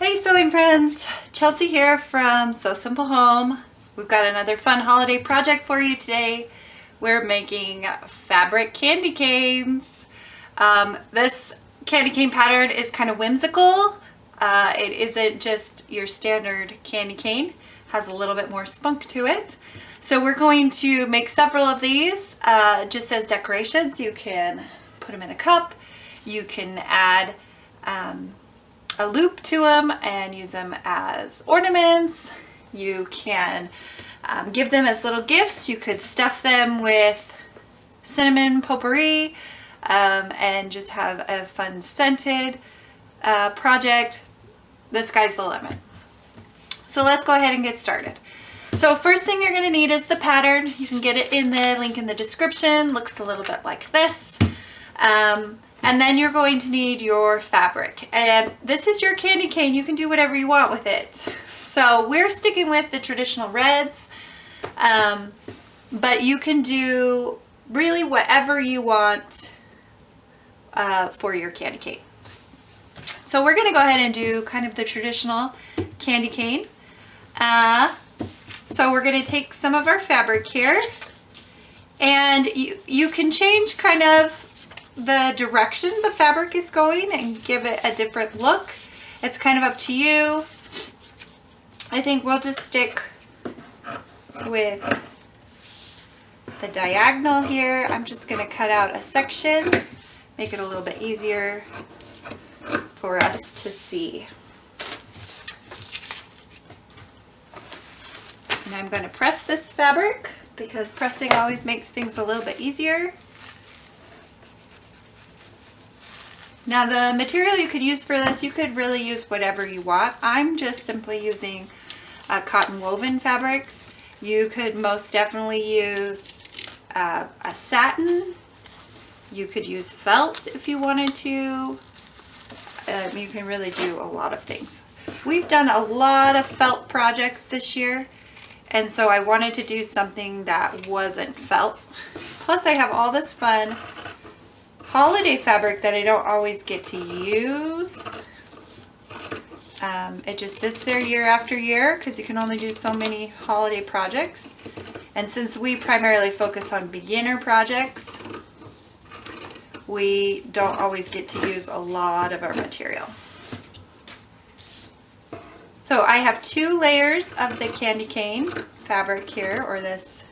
Hey sewing friends, Chelsea here from Sew Simple Home. We've got another fun holiday project for you today. We're making fabric candy canes. This candy cane pattern is kind of whimsical. It isn't just your standard candy cane. It has a little bit more spunk to it. So we're going to make several of these just as decorations. You can put them in a cup. You can add a loop to them and use them as ornaments. You can give them as little gifts. You could stuff them with cinnamon potpourri and just have a fun scented project. The sky's the limit. So let's go ahead and get started. So first thing you're going to need is the pattern. You can get it in the link in the description. Looks a little bit like this. And then you're going to need your fabric. And this is your candy cane. You can do whatever you want with it. So we're sticking with the traditional reds, but you can do really whatever you want for your candy cane. So we're going to go ahead and do kind of the traditional candy cane. So we're going to take some of our fabric here, and you can change kind of the direction the fabric is going and give it a different look. It's kind of up to you. I think we'll just stick with the diagonal here. I'm just going to cut out a section, make it a little bit easier for us to see. And I'm going to press this fabric because pressing always makes things a little bit easier. Now the material you could use for this, you could really use whatever you want. I'm just simply using cotton woven fabrics. You could most definitely use a satin. You could use felt if you wanted to. You can really do a lot of things. We've done a lot of felt projects this year, and so I wanted to do something that wasn't felt. Plus I have all this fun holiday fabric that I don't always get to use. It just sits there year after year because you can only do so many holiday projects. And since we primarily focus on beginner projects, we don't always get to use a lot of our material. So I have 2 layers of the candy cane fabric here, or this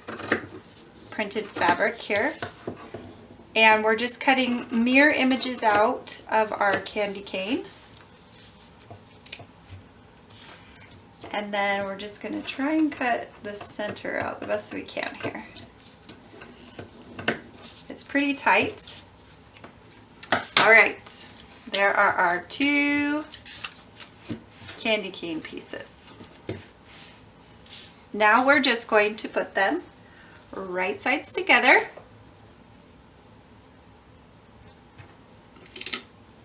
printed fabric here. And we're just cutting mirror images out of our candy cane. And then we're just going to try and cut the center out the best we can here. It's pretty tight. All right, there are our 2 candy cane pieces. Now we're just going to put them right sides together.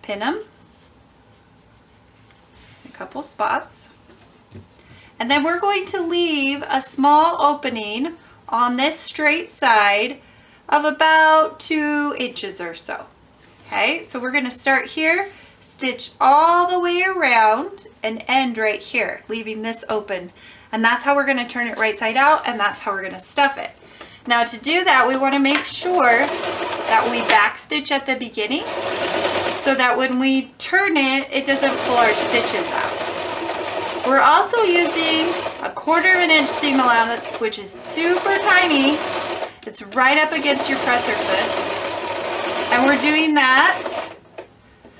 Pin them, a couple spots, and then we're going to leave a small opening on this straight side of about 2 inches or so. Okay, so we're going to start here, stitch all the way around and end right here, leaving this open, and that's how we're going to turn it right side out, and that's how we're going to stuff it. Now to do that, we want to make sure that we backstitch at the beginning so that when we turn it, it doesn't pull our stitches out. We're also using a 1/4 inch seam allowance, which is super tiny. It's right up against your presser foot. And we're doing that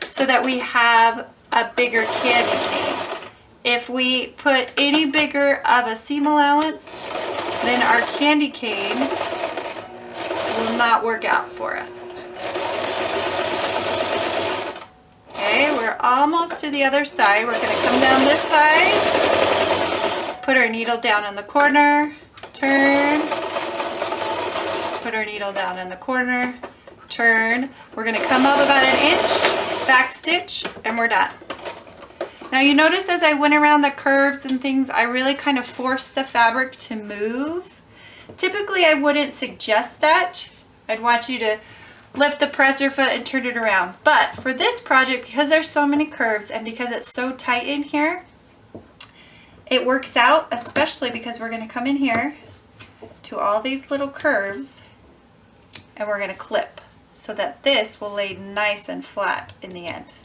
so that we have a bigger candy cane. If we put any bigger of a seam allowance, then our candy cane will not work out for us. Okay, we're almost to the other side. We're going to come down this side, put our needle down in the corner, turn, put our needle down in the corner, turn. We're going to come up about 1 inch, back stitch, and we're done. Now you notice as I went around the curves and things, I really kind of forced the fabric to move. Typically I wouldn't suggest that. I'd want you to lift the presser foot and turn it around. But for this project, because there's so many curves and because it's so tight in here, it works out, especially because we're going to come in here to all these little curves and we're going to clip so that this will lay nice and flat in the end.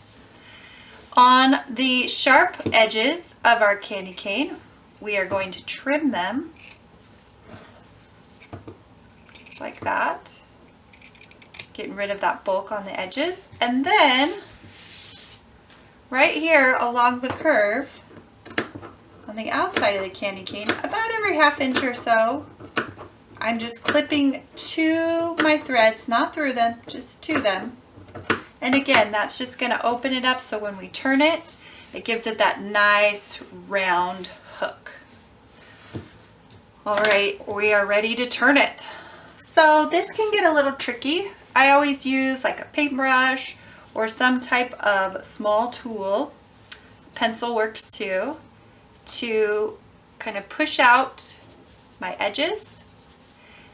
On the sharp edges of our candy cane, we are going to trim them just like that, getting rid of that bulk on the edges. And then right here along the curve on the outside of the candy cane, about every ½ inch or so, I'm just clipping to my threads, not through them, just to them. And again, that's just going to open it up so when we turn it, it gives it that nice round hook. All right, we are ready to turn it. So this can get a little tricky. I always use like a paintbrush or some type of small tool. Pencil works too, to kind of push out my edges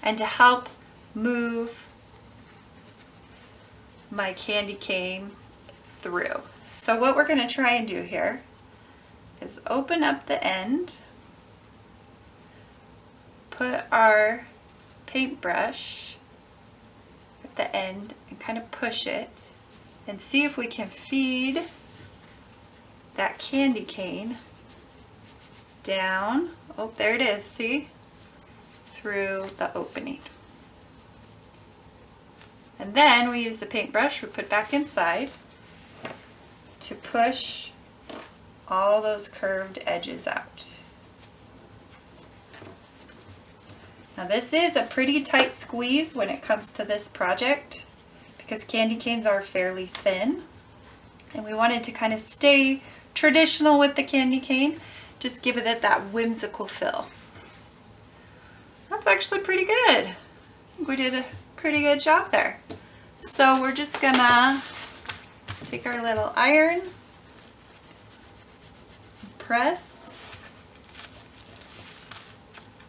and to help move my candy cane through. So what we're going to try and do here is open up the end, put our paintbrush at the end and kind of push it and see if we can feed that candy cane down. Oh, there it is, see? Through the opening. And then we use the paintbrush we put back inside to push all those curved edges out. Now this is a pretty tight squeeze when it comes to this project because candy canes are fairly thin and we wanted to kind of stay traditional with the candy cane, just give it that whimsical feel. That's actually pretty good. I think we did a pretty good job there. So we're just gonna take our little iron, press,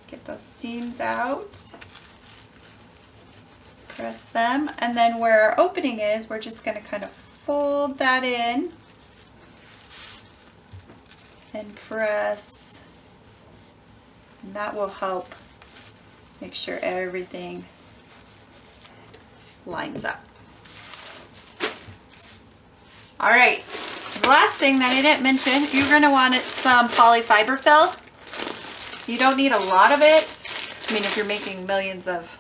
get those seams out, press them, and then where our opening is, we're just gonna kind of fold that in and press, and that will help make sure everything lines up. All right, the last thing that I didn't mention, you're going to want some polyfiber fill. You don't need a lot of it. I mean, if you're making millions of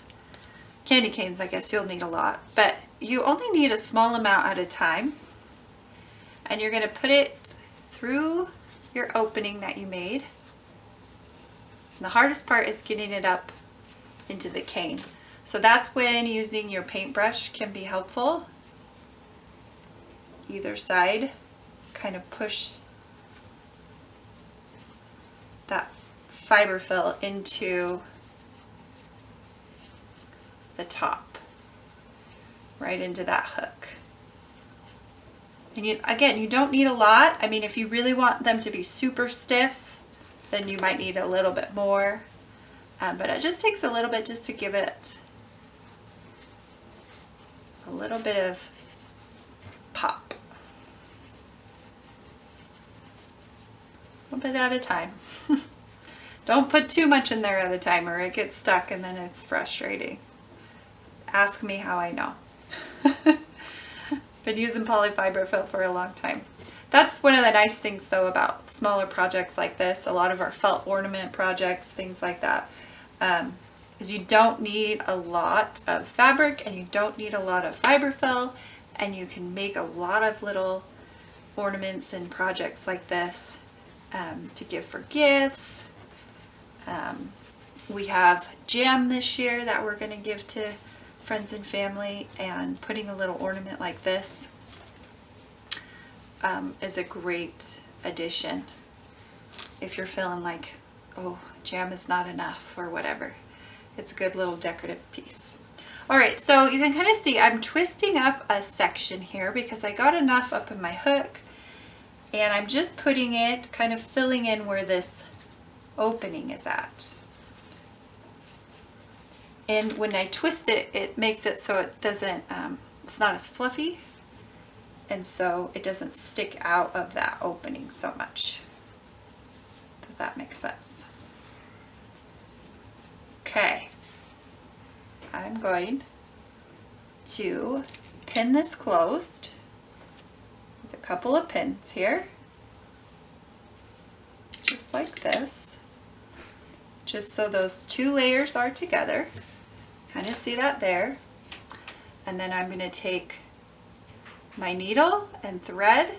candy canes, I guess you'll need a lot, but you only need a small amount at a time. And you're going to put it through your opening that you made. And the hardest part is getting it up into the cane. So that's when using your paintbrush can be helpful. Either side, kind of push that fiber fill into the top, right into that hook. And again, you don't need a lot. I mean, if you really want them to be super stiff, then you might need a little bit more. But it just takes a little bit just to give it a little bit of pop. A little bit at a time. Don't put too much in there at a time or it gets stuck and then it's frustrating. Ask me how I know. Been using polyfiber fill for a long time. That's one of the nice things though about smaller projects like this, a lot of our felt ornament projects, things like that, is you don't need a lot of fabric and you don't need a lot of fiber fill, and you can make a lot of little ornaments and projects like this to give for gifts. We have jam this year that we're going to give to friends and family, and putting a little ornament like this is a great addition if you're feeling like, oh, jam is not enough or whatever. It's a good little decorative piece. All right, so you can kind of see I'm twisting up a section here because I got enough up in my hook, and I'm just putting it, kind of filling in where this opening is at. And when I twist it, it makes it so it doesn't, it's not as fluffy. And so it doesn't stick out of that opening so much. If that makes sense. Okay. I'm going to pin this closed with a couple of pins here. Just like this. Just so those two layers are together. Kind of see that there. And then I'm going to take my needle and thread,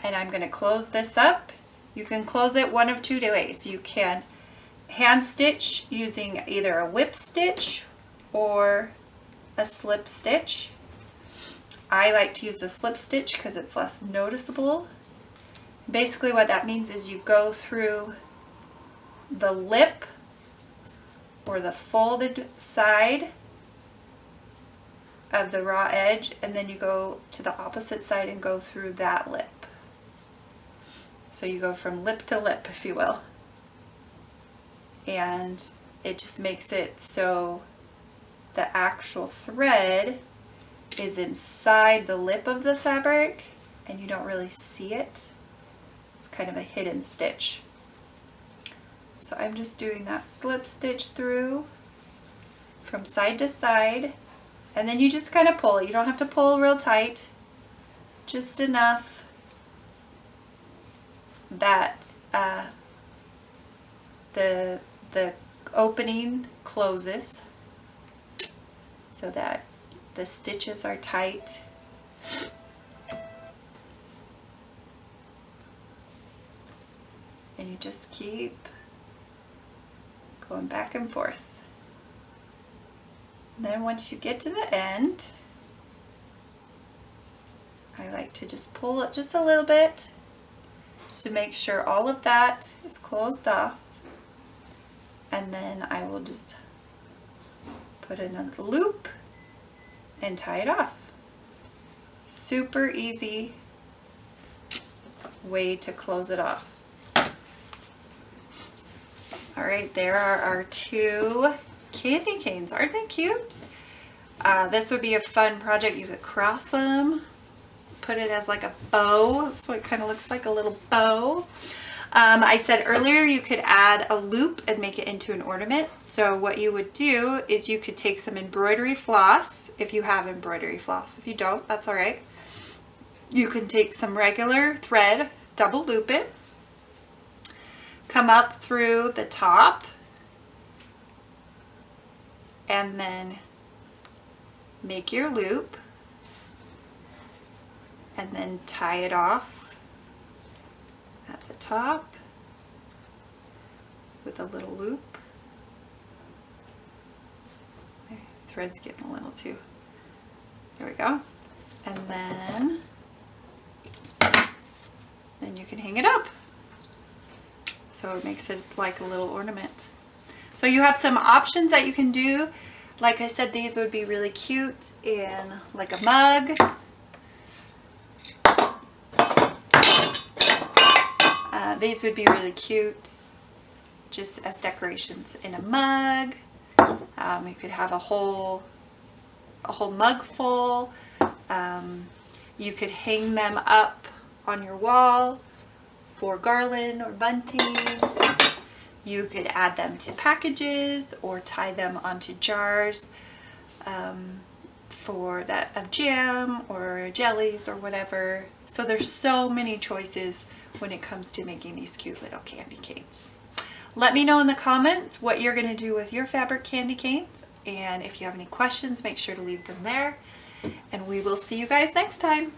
and I'm going to close this up. You can close it one of two ways. You can hand stitch using either a whip stitch or a slip stitch. I like to use the slip stitch because it's less noticeable. Basically what that means is you go through the lip or the folded side of the raw edge, and then you go to the opposite side and go through that lip. So you go from lip to lip, if you will. And it just makes it so the actual thread is inside the lip of the fabric and you don't really see it. It's kind of a hidden stitch. So I'm just doing that slip stitch through from side to side, and then you just kind of pull. You don't have to pull real tight, just enough that the opening closes so that the stitches are tight. And you just keep going back and forth. And then once you get to the end, I like to just pull it just a little bit just to make sure all of that is closed off. And then I will just put another loop and tie it off. Super easy way to close it off. All right, there are our two candy canes. Aren't they cute? This would be a fun project. You could cross them, put it as like a bow. That's what it kind of looks like, a little bow. I said earlier you could add a loop and make it into an ornament. So what you would do is you could take some embroidery floss, if you have embroidery floss. If you don't, that's all right. You can take some regular thread, double loop it, come up through the top, and then make your loop, and then tie it off at the top with a little loop. My thread's getting a little too. There we go. And then you can hang it up. So it makes it like a little ornament. So you have some options that you can do. Like I said, these would be really cute in like a mug. These would be really cute just as decorations in a mug. You could have a whole mug full. You could hang them up on your wall for garland or bunting. You could add them to packages or tie them onto jars for that of jam or jellies or whatever. So there's so many choices when it comes to making these cute little candy canes. Let me know in the comments what you're going to do with your fabric candy canes, and if you have any questions, make sure to leave them there, and we will see you guys next time.